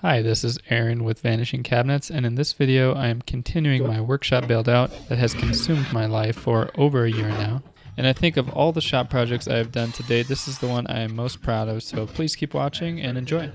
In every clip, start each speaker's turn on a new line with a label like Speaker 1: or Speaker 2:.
Speaker 1: Hi, this is Aaron with Vanishing Cabinets, and in this video I am continuing my workshop build out that has consumed my life for over a year now. And I think of all the shop projects I have done to date, this is the one I am most proud of, so please keep watching and enjoy.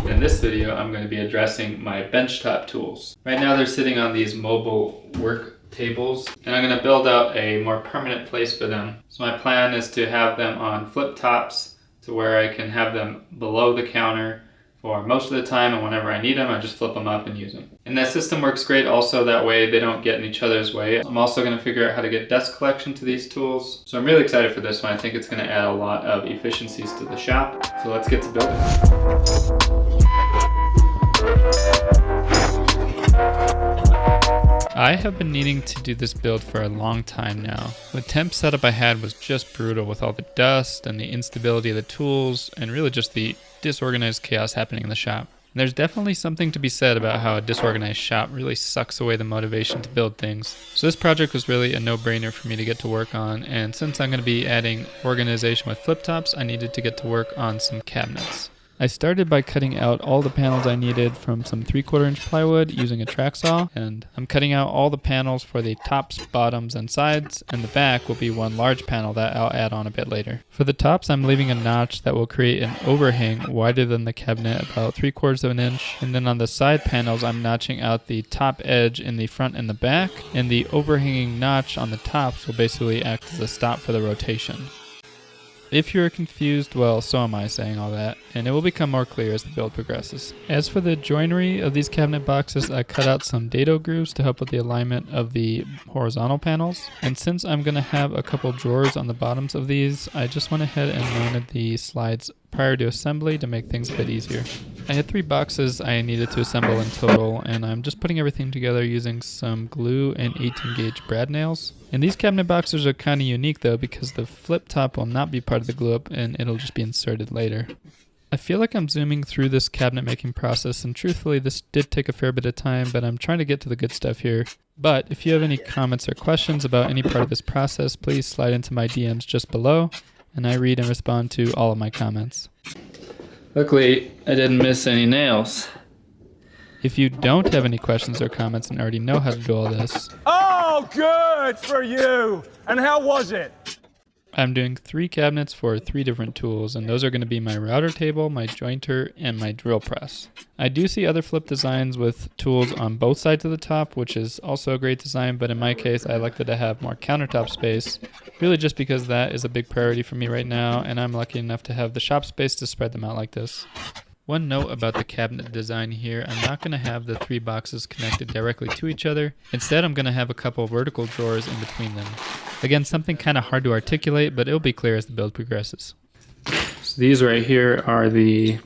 Speaker 1: In this video I'm going to be addressing my benchtop tools. Right now they're sitting on these mobile work tables, and I'm going to build out a more permanent place for them. So my plan is to have them on flip tops, to where I can have them below the counter for most of the time, and whenever I need them, I just flip them up and use them. And that system works great also, that way they don't get in each other's way. I'm also going to figure out how to get dust collection to these tools. So I'm really excited for this one. I think it's going to add a lot of efficiencies to the shop. So let's get to building. I have been needing to do this build for a long time now. The temp setup I had was just brutal with all the dust and the instability of the tools and really just the disorganized chaos happening in the shop. And there's definitely something to be said about how a disorganized shop really sucks away the motivation to build things. So this project was really a no-brainer for me to get to work on, and since I'm going to be adding organization with flip tops, I needed to get to work on some cabinets. I started by cutting out all the panels I needed from some 3/4 inch plywood using a track saw, and I'm cutting out all the panels for the tops, bottoms, and sides, and the back will be one large panel that I'll add on a bit later. For the tops, I'm leaving a notch that will create an overhang wider than the cabinet, about 3/4 of an inch, and then on the side panels I'm notching out the top edge in the front and the back, and the overhanging notch on the tops will basically act as a stop for the rotation. If you're confused, well, so am I saying all that, and it will become more clear as the build progresses. As for the joinery of these cabinet boxes, I cut out some dado grooves to help with the alignment of the horizontal panels, and since I'm going to have a couple drawers on the bottoms of these, I just went ahead and mounted the slides prior to assembly to make things a bit easier. I had 3 boxes I needed to assemble in total, and I'm just putting everything together using some glue and 18 gauge brad nails. And these cabinet boxes are kind of unique though, because the flip top will not be part of the glue up and it'll just be inserted later. I feel like I'm zooming through this cabinet making process, and truthfully this did take a fair bit of time, but I'm trying to get to the good stuff here. But if you have any comments or questions about any part of this process, please slide into my DMs just below, and I read and respond to all of my comments. Luckily, I didn't miss any nails. If you don't have any questions or comments and already know how to do all this,
Speaker 2: oh, good for you! And how was it?
Speaker 1: I'm doing 3 cabinets for 3 different tools, and those are going to be my router table, my jointer, and my drill press. I do see other flip designs with tools on both sides of the top, which is also a great design, but in my case I elected to have more countertop space, really just because that is a big priority for me right now, and I'm lucky enough to have the shop space to spread them out like this. One note about the cabinet design here, I'm not going to have the 3 boxes connected directly to each other. Instead, I'm going to have a couple vertical drawers in between them. Again, something kind of hard to articulate, but it'll be clear as the build progresses. So these right here are the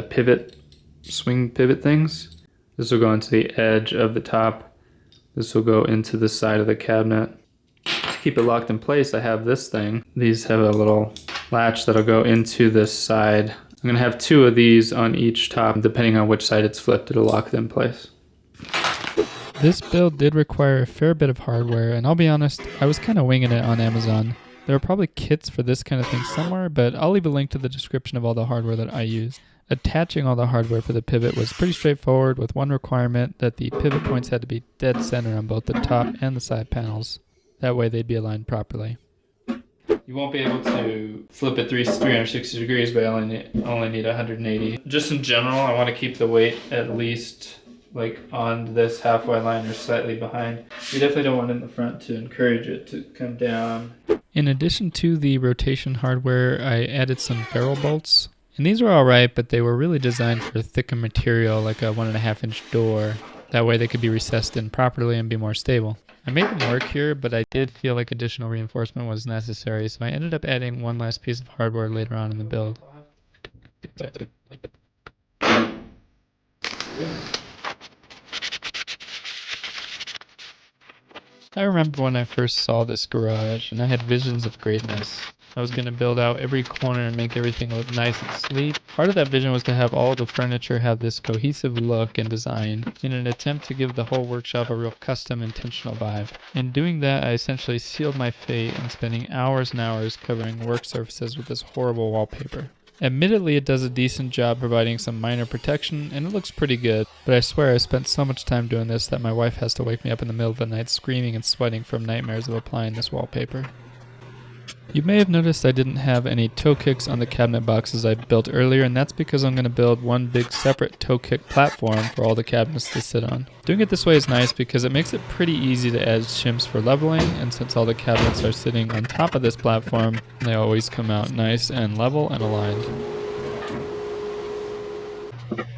Speaker 1: pivot, swing pivot things. This will go into the edge of the top. This will go into the side of the cabinet. To keep it locked in place, I have this thing. These have a little latch that'll go into this side. I'm going to have 2 of these on each top. Depending on which side it's flipped, it'll lock them in place. This build did require a fair bit of hardware, and I'll be honest, I was kind of winging it on Amazon. There are probably kits for this kind of thing somewhere, but I'll leave a link to the description of all the hardware that I used. Attaching all the hardware for the pivot was pretty straightforward, with one requirement that the pivot points had to be dead center on both the top and the side panels. That way they'd be aligned properly. You won't be able to flip it 360 degrees, but I only need 180. Just in general, I want to keep the weight at least like on this halfway line or slightly behind. You definitely don't want it in the front to encourage it to come down. In addition to the rotation hardware, I added some barrel bolts. And these were alright, but they were really designed for thicker material, like a 1.5 inch door. That way they could be recessed in properly and be more stable. I made them work here, but I did feel like additional reinforcement was necessary, so I ended up adding one last piece of hardware later on in the build. I remember when I first saw this garage, and I had visions of greatness. I was going to build out every corner and make everything look nice and sleek. Part of that vision was to have all the furniture have this cohesive look and design in an attempt to give the whole workshop a real custom, intentional vibe. In doing that, I essentially sealed my fate in spending hours and hours covering work surfaces with this horrible wallpaper. Admittedly, it does a decent job providing some minor protection, and it looks pretty good, but I swear I spent so much time doing this that my wife has to wake me up in the middle of the night screaming and sweating from nightmares of applying this wallpaper. You may have noticed I didn't have any toe kicks on the cabinet boxes I built earlier, and that's because I'm going to build one big separate toe kick platform for all the cabinets to sit on. Doing it this way is nice because it makes it pretty easy to add shims for leveling, and since all the cabinets are sitting on top of this platform, they always come out nice and level and aligned.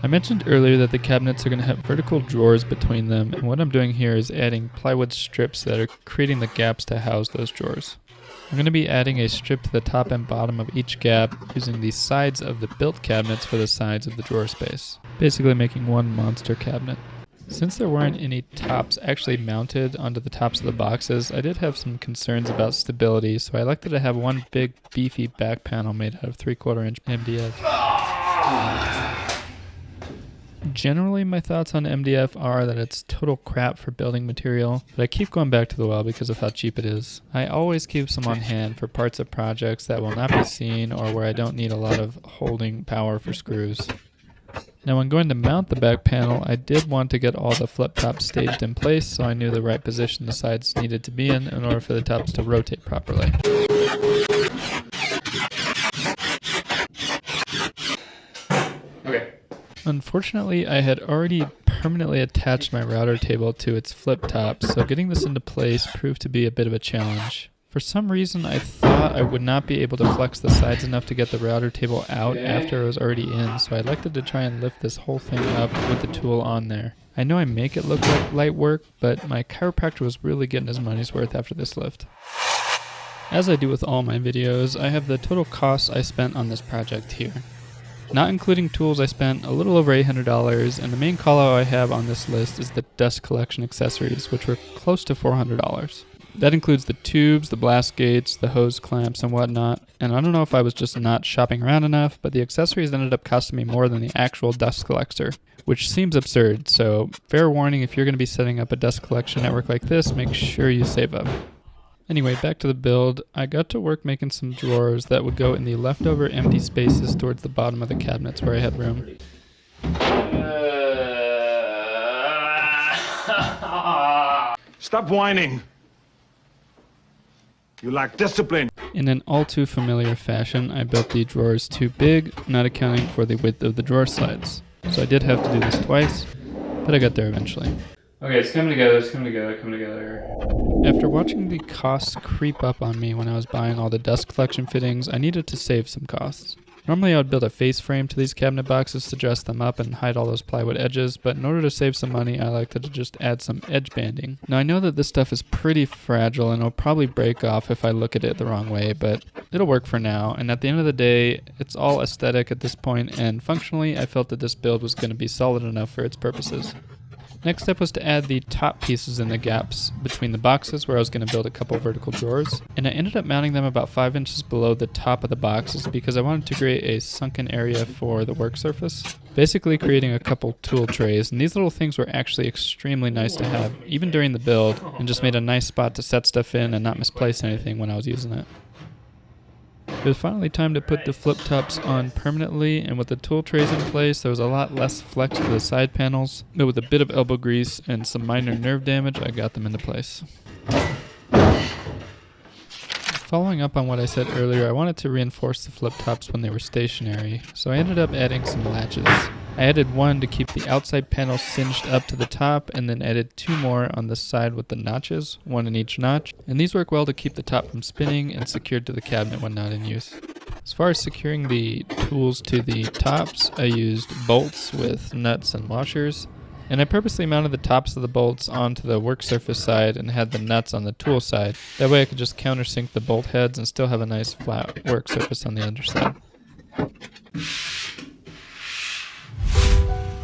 Speaker 1: I mentioned earlier that the cabinets are going to have vertical drawers between them, and what I'm doing here is adding plywood strips that are creating the gaps to house those drawers. I'm going to be adding a strip to the top and bottom of each gap using the sides of the built cabinets for the sides of the drawer space, basically making one monster cabinet. Since there weren't any tops actually mounted onto the tops of the boxes, I did have some concerns about stability, so I elected to have one big beefy back panel made out of 3/4 inch MDF. Generally, my thoughts on MDF are that it's total crap for building material, but I keep going back to the well because of how cheap it is. I always keep some on hand for parts of projects that will not be seen or where I don't need a lot of holding power for screws. Now, when going to mount the back panel, I did want to get all the flip tops staged in place so I knew the right position the sides needed to be in order for the tops to rotate properly. Unfortunately, I had already permanently attached my router table to its flip top, so getting this into place proved to be a bit of a challenge. For some reason, I thought I would not be able to flex the sides enough to get the router table out after it was already in, so I elected to try and lift this whole thing up with the tool on there. I know I make it look like light work, but my chiropractor was really getting his money's worth after this lift. As I do with all my videos, I have the total costs I spent on this project here. Not including tools, I spent a little over $800, and the main callout I have on this list is the dust collection accessories, which were close to $400. That includes the tubes, the blast gates, the hose clamps, and whatnot, and I don't know if I was just not shopping around enough, but the accessories ended up costing me more than the actual dust collector, which seems absurd, so fair warning, if you're going to be setting up a dust collection network like this, make sure you save up. Anyway, back to the build. I got to work making some drawers that would go in the leftover empty spaces towards the bottom of the cabinets where I had room.
Speaker 2: Stop whining. You lack discipline.
Speaker 1: In an all too familiar fashion, I built the drawers too big, not accounting for the width of the drawer sides. So I did have to do this twice, but I got there eventually. Okay, it's coming together, coming together. After watching the costs creep up on me when I was buying all the dust collection fittings, I needed to save some costs. Normally I would build a face frame to these cabinet boxes to dress them up and hide all those plywood edges, but in order to save some money, I like to just add some edge banding. Now I know that this stuff is pretty fragile and it'll probably break off if I look at it the wrong way, but it'll work for now, and at the end of the day, it's all aesthetic at this point, and functionally I felt that this build was going to be solid enough for its purposes. Next step was to add the top pieces in the gaps between the boxes where I was going to build a couple vertical drawers, and I ended up mounting them about 5 inches below the top of the boxes because I wanted to create a sunken area for the work surface, basically creating a couple tool trays, and these little things were actually extremely nice to have even during the build and just made a nice spot to set stuff in and not misplace anything when I was using it. It was finally time to put the flip tops on permanently, and with the tool trays in place, there was a lot less flex to the side panels, but with a bit of elbow grease and some minor nerve damage, I got them into place. Following up on what I said earlier, I wanted to reinforce the flip tops when they were stationary, so I ended up adding some latches. I added one to keep the outside panel cinched up to the top, and then added 2 more on the side with the notches, 1 in each notch, and these work well to keep the top from spinning and secured to the cabinet when not in use. As far as securing the tools to the tops, I used bolts with nuts and washers, and I purposely mounted the tops of the bolts onto the work surface side and had the nuts on the tool side. That way I could just countersink the bolt heads and still have a nice flat work surface on the underside.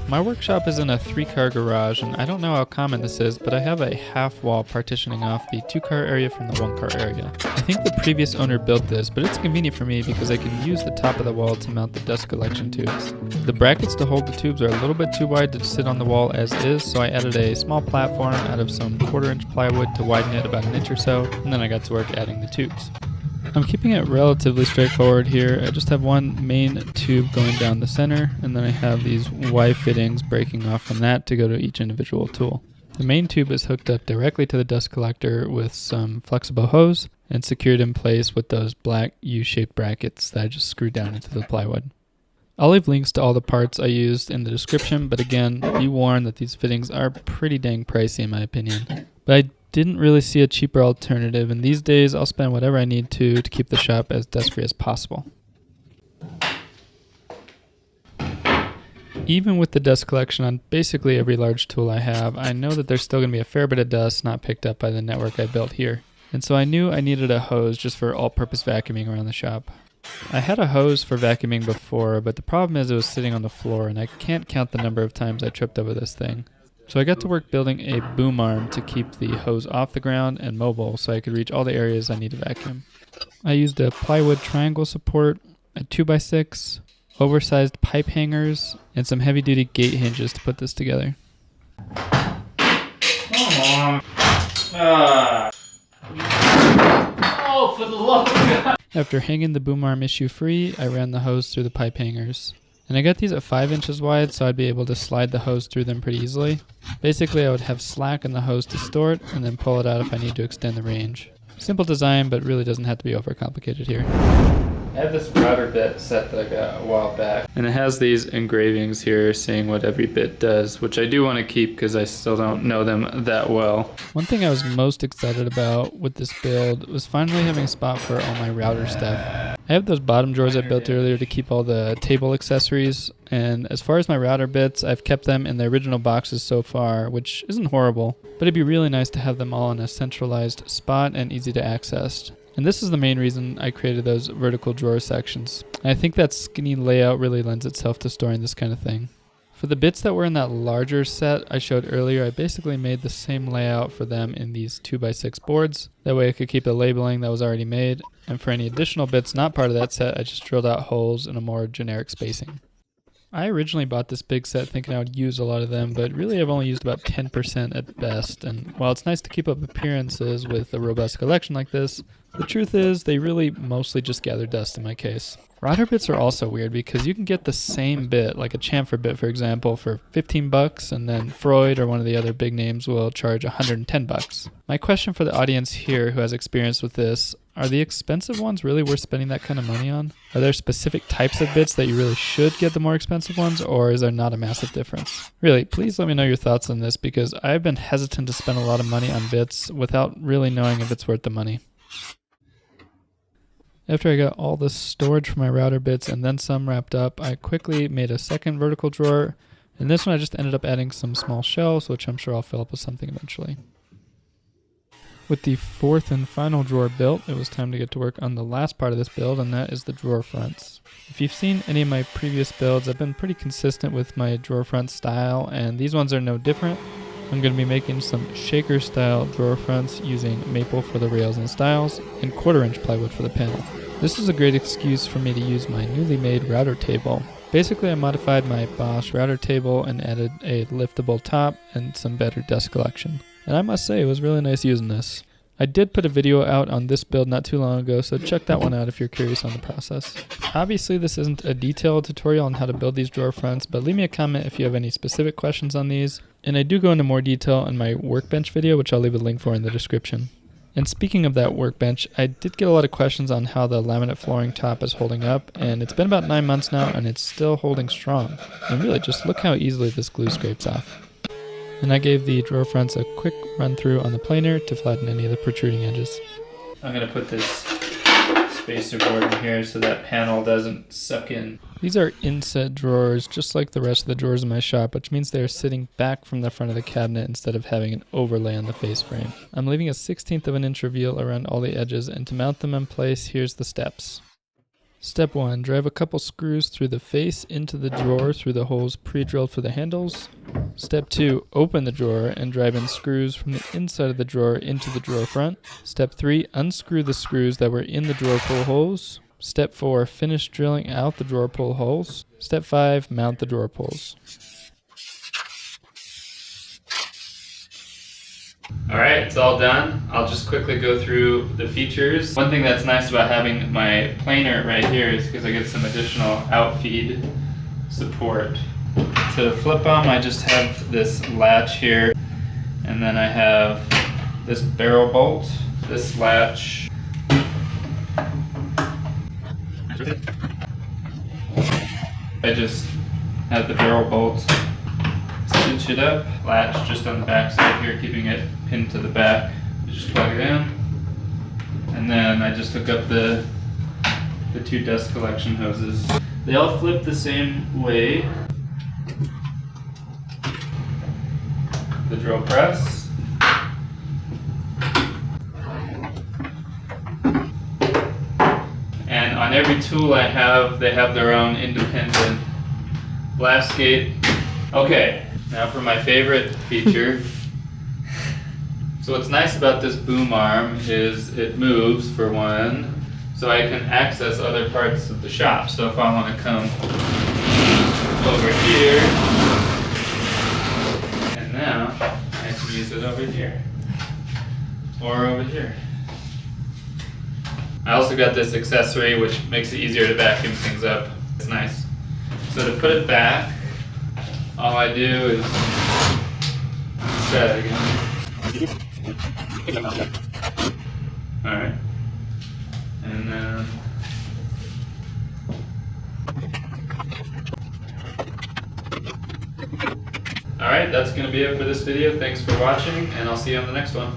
Speaker 1: My workshop is in a 3-car garage, and I don't know how common this is, but I have a half wall partitioning off the 2-car area from the 1-car area. I think the previous owner built this, but it's convenient for me because I can use the top of the wall to mount the dust collection tubes. The brackets to hold the tubes are a little bit too wide to sit on the wall as is, so I added a small platform out of some 1/4-inch plywood to widen it about an inch or so, and then I got to work adding the tubes. I'm keeping it relatively straightforward here. I just have one main tube going down the center, and then I have these Y fittings breaking off from that to go to each individual tool. The main tube is hooked up directly to the dust collector with some flexible hose and secured in place with those black U-shaped brackets that I just screwed down into the plywood. I'll leave links to all the parts I used in the description, but again, be warned that these fittings are pretty dang pricey in my opinion. But I didn't really see a cheaper alternative, and these days I'll spend whatever I need to keep the shop as dust-free as possible. Even with the dust collection on basically every large tool I have, I know that there's still going to be a fair bit of dust not picked up by the network I built here. And so I knew I needed a hose just for all-purpose vacuuming around the shop. I had a hose for vacuuming before, but the problem is it was sitting on the floor, and I can't count the number of times I tripped over this thing. So I got to work building a boom arm to keep the hose off the ground and mobile so I could reach all the areas I need to vacuum. I used a plywood triangle support, a 2x6, oversized pipe hangers, and some heavy-duty gate hinges to put this together.
Speaker 3: Come on. Oh, for the love of God.
Speaker 1: After hanging the boom arm issue free, I ran the hose through the pipe hangers. And I got these at 5 inches wide, so I'd be able to slide the hose through them pretty easily. Basically, I would have slack in the hose to store it, and then pull it out if I need to extend the range. Simple design, but really doesn't have to be overcomplicated here. I have this router bit set that I got a while back, and it has these engravings here saying what every bit does, which I do want to keep because I still don't know them that well. One thing I was most excited about with this build was finally having a spot for all my router stuff. I have those bottom drawers I built earlier to keep all the table accessories, and as far as my router bits, I've kept them in the original boxes so far, which isn't horrible, but it'd be really nice to have them all in a centralized spot and easy to access. And this is the main reason I created those vertical drawer sections. And I think that skinny layout really lends itself to storing this kind of thing. For the bits that were in that larger set I showed earlier, I basically made the same layout for them in these 2x6 boards. That way I could keep the labeling that was already made. And for any additional bits not part of that set, I just drilled out holes in a more generic spacing. I originally bought this big set thinking I would use a lot of them, but really I've only used about 10% at best. And while it's nice to keep up appearances with a robust collection like this, the truth is they really mostly just gather dust in my case. Router bits are also weird because you can get the same bit, like a chamfer bit for example, for $15, and then Freud or one of the other big names will charge $110. My question for the audience here who has experience with this, are the expensive ones really worth spending that kind of money on? Are there specific types of bits that you really should get the more expensive ones, or is there not a massive difference? Really, please let me know your thoughts on this because I've been hesitant to spend a lot of money on bits without really knowing if it's worth the money. After I got all the storage for my router bits and then some wrapped up, I quickly made a second vertical drawer, and this one I just ended up adding some small shelves, which I'm sure I'll fill up with something eventually. With the fourth and final drawer built, it was time to get to work on the last part of this build, and that is the drawer fronts. If you've seen any of my previous builds, I've been pretty consistent with my drawer front style, and these ones are no different. I'm going to be making some shaker style drawer fronts using maple for the rails and stiles and 1/4-inch plywood for the panel. This is a great excuse for me to use my newly made router table. Basically I modified my Bosch router table and added a liftable top and some better dust collection. And I must say it was really nice using this. I did put a video out on this build not too long ago, so check that one out if you're curious on the process. Obviously this isn't a detailed tutorial on how to build these drawer fronts, but leave me a comment if you have any specific questions on these. And I do go into more detail in my workbench video, which I'll leave a link for in the description. And speaking of that workbench, I did get a lot of questions on how the laminate flooring top is holding up, and it's been about 9 months now and it's still holding strong. And really, just look how easily this glue scrapes off. And I gave the drawer fronts a quick run through on the planer to flatten any of the protruding edges. I'm going to put this spacer board in here so that panel doesn't suck in. These are inset drawers, just like the rest of the drawers in my shop, which means they are sitting back from the front of the cabinet instead of having an overlay on the face frame. I'm leaving a 1/16 of an inch reveal around all the edges, and to mount them in place, here's the steps. Step 1. Drive a couple screws through the face into the drawer through the holes pre-drilled for the handles. Step 2. Open the drawer and drive in screws from the inside of the drawer into the drawer front. Step 3. Unscrew the screws that were in the drawer pull holes. Step 4. Finish drilling out the drawer pull holes. Step 5. Mount the drawer pulls. Alright, it's all done. I'll just quickly go through the features. One thing that's nice about having my planer right here is because I get some additional outfeed support. To flip them, I just have this latch here, and then I have this barrel bolt, this latch. I just have the barrel bolt, cinch it up, latch just on the back side here, keeping it pinned to the back. You just plug it in, and then I just hook up the two dust collection hoses. They all flip the same way. The drill press. And on every tool I have, they have their own independent blast gate. Okay, now for my favorite feature. So what's nice about this boom arm is it moves, for one, so I can access other parts of the shop. So if I want to come over here, and now I can use it over here, or over here. I also got this accessory which makes it easier to vacuum things up. It's nice. So to put it back, all I do is set it again. Alright. And then alright, that's going to be it for this video. Thanks for watching, and I'll see you on the next one.